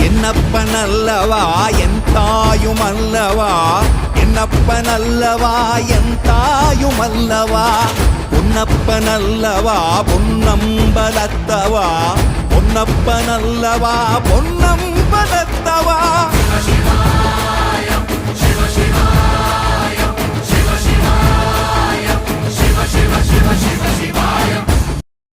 என்னப்பனல்லவா N தாயுமல்லவா, என்னப்பனல்லவா N தாயுமல்லவா, பொன்னப்பனல்லவா பொன்னம்பலத்தவா, பொன்னப்பனல்லவா பொன்னம்பலத்தவா. Shiva, Shiva, Shiva, Shiva, Shiva, Shiva, Shiva, Shiva, Shiva, Shiva, Shiva,